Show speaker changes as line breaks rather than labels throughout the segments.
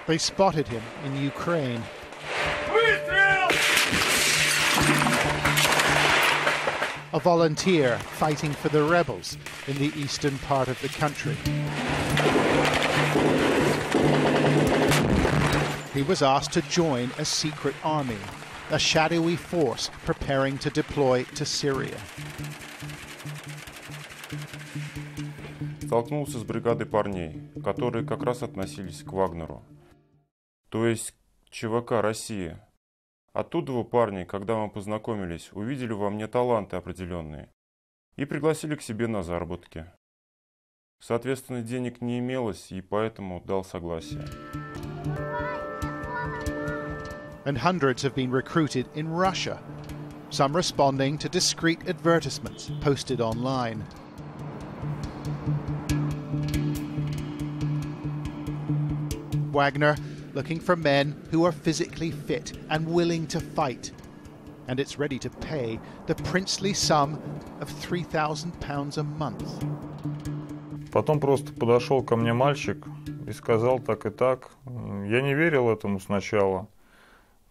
They spotted him in Ukraine. A volunteer fighting for the rebels in the eastern part of the country. He was asked to join a secret army, a shadowy force preparing to deploy to Syria.
Столкнулся с бригадой парней, которые как раз относились к Вагнеру, то есть к ЧВК России. Оттуда вы, парни, когда мы познакомились, увидели во мне таланты определенные и пригласили к себе на заработки. Соответственно, денег не имелось, и поэтому дал согласие.
And hundreds have been recruited in Russia, some responding to discreet advertisements posted online. Wagner looking for men who are physically fit and willing to fight, and it's ready to pay the princely sum of £3,000 a month.
Потом просто подошел ко мне мальчик и сказал так и так. Я не верил этому сначала,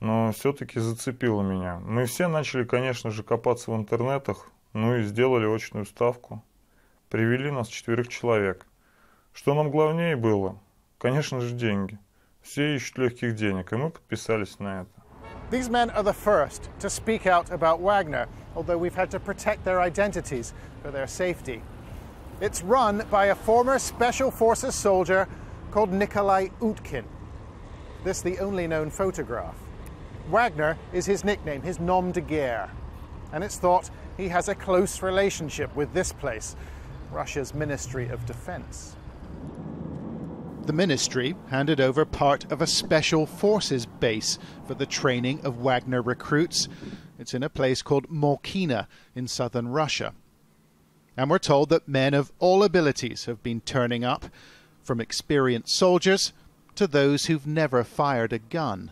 но все-таки зацепило меня. Мы все начали, конечно же, копаться в интернетах, ну и сделали очную ставку. Привели нас 4 человек. Что нам главнее было? Конечно же, деньги. Все ищут легких денег, и мы подписались на это.
These men are the first to speak out about Wagner, although we've had to protect their identities for their safety. It's run by a former Special Forces soldier called Nikolai Utkin. This the only known photograph. Wagner is his nickname, his nom de guerre. And it's thought he has a close relationship with this place, Russia's Ministry of Defense. The ministry handed over part of a special forces base for the training of Wagner recruits. It's in a place called Molkina in southern Russia. And we're told that men of all abilities have been turning up, from experienced soldiers to those who've never fired a gun.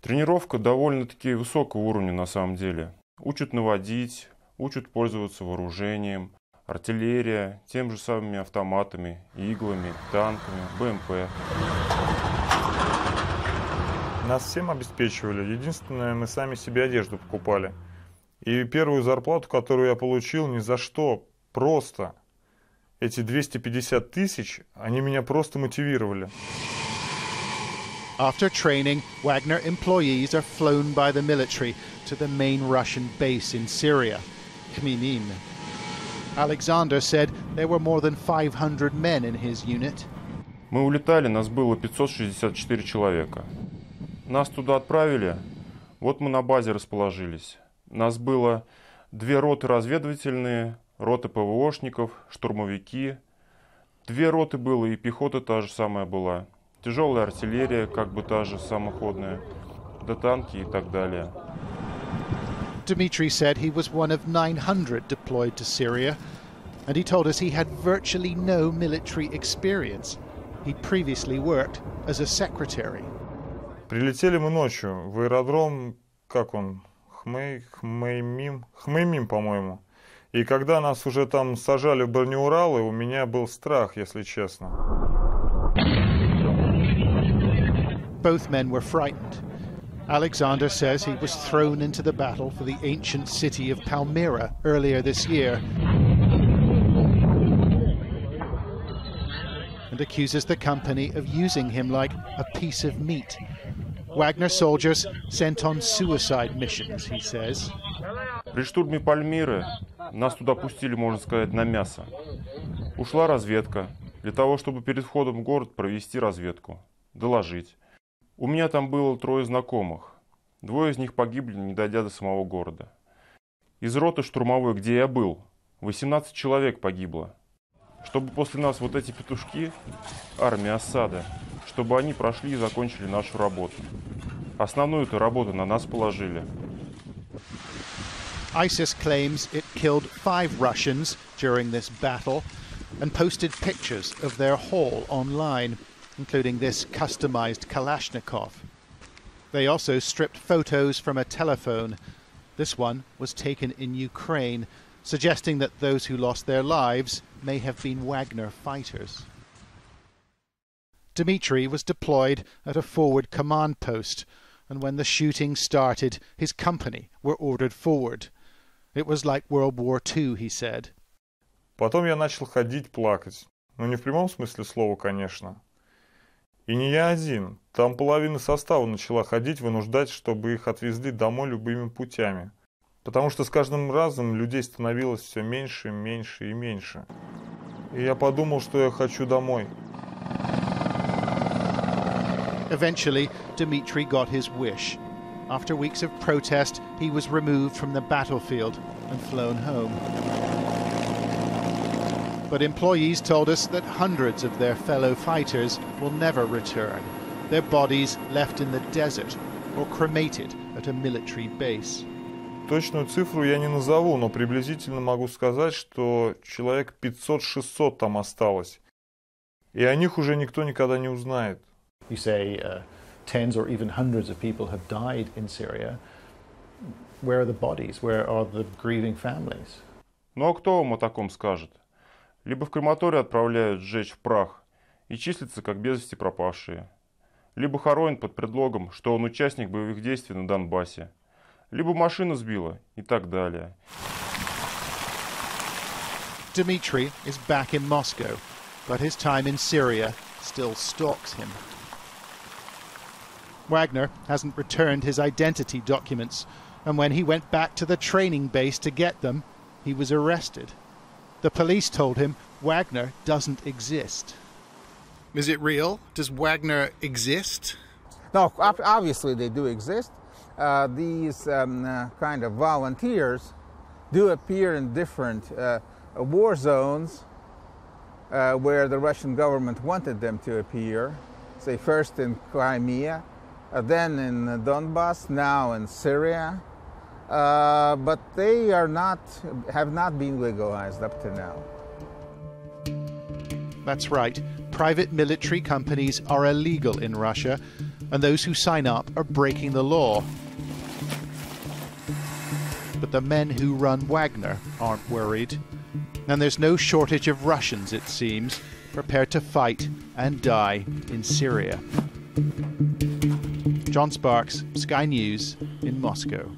Тренировка довольно-таки высокого уровня на самом деле. Учат наводить, учат пользоваться вооружением, артиллерия, тем же самыми автоматами, иглами, танками, БМП.
Нас всем обеспечивали. Единственное, мы сами себе одежду покупали. И первую зарплату, которую я получил, ни за что, просто. Эти 250 тысяч, они меня просто мотивировали.
After training, Wagner employees are flown by the military to the main Russian base in Syria, Khmeimim. Alexander said there were more than 500 men in his unit.
Мы улетали, нас было 564 человека. Нас туда отправили, вот мы на базе расположились. Нас было 2 роты разведывательные, роты ПВОшников, штурмовики. 2 роты было, и пехота та же самая была. Тяжелая артиллерия, как бы та же самоходная, да танки и так далее.
Dmitry said he was one of 900 deployed to Syria, and he told us he had virtually no military experience. He'd previously worked as a secretary.
Прилетели мы ночью в аэродром, как он, Khmeimim, по-моему. И когда нас уже там сажали в бронеуралы, у меня был страх, если честно.
Both men were frightened. Alexander says he was thrown into the battle for the ancient city of Palmyra earlier this year and accuses the company of using him like a piece of meat. Wagner soldiers sent on suicide missions, he says.
При штурме Пальмиры нас туда пустили, можно сказать, на мясо. Ушла разведка для того, чтобы перед входом в город провести разведку, доложить. У меня там было 3 знакомых. 2 из них погибли, не дойдя до самого города. Из роты штурмовой, где я был, 18 человек погибло. Чтобы после нас вот эти петушки, армия Ассада, чтобы они прошли и закончили нашу работу. Основную-то работу на нас положили.
ISIS claims it killed 5 Russians during this battle and posted pictures of their haul online, including this customized Kalashnikov. They also stripped photos from a telephone. This one was taken in Ukraine, suggesting that those who lost their lives may have been Wagner fighters. Dmitry was deployed at a forward command post, and when the shooting started, his company were ordered forward. It was like World War II, he said.
Потом я начал ходить, плакать. Ну, не в прямом смысле слова, конечно. И не я один. Там половина состава начала ходить, вынуждать, чтобы их отвезли домой любыми путями. Потому что с каждым разом людей становилось все меньше, меньше и меньше. И я подумал, что я хочу домой.
Eventually, Dmitry got his wish. After weeks of protest, he was removed from the battlefield and flown home. But employees told us that hundreds of their fellow fighters will never return, their bodies left in the desert or cremated at a military base.
Точную цифру я не назову, но приблизительно могу сказать, что человек 500-600 там осталось. И о них уже никто никогда не узнает.
You say tens or even hundreds of people have died in Syria. Where are the bodies? Where are the grieving families?
Ну а кто вам о таком скажет? Либо в крематорий отправляют сжечь в прах и числятся как без вести пропавшие, либо хоронят под предлогом, что он участник боевых действий на Донбассе, либо машину сбила и так далее.
Dmitry is back in Moscow, but his time in Syria still stalks him. Wagner hasn't returned his identity documents, and when he went back to the training base to get them, he was arrested. The police told him Wagner doesn't exist. Is it real? Does Wagner exist?
No, obviously they do exist. These kind of volunteers do appear in different war zones where the Russian government wanted them to appear. Say first in Crimea, then in Donbas, now in Syria. But they have not been legalized up to now.
That's right. Private military companies are illegal in Russia, and those who sign up are breaking the law. But the men who run Wagner aren't worried. And there's no shortage of Russians, it seems, prepared to fight and die in Syria. John Sparks, Sky News in Moscow.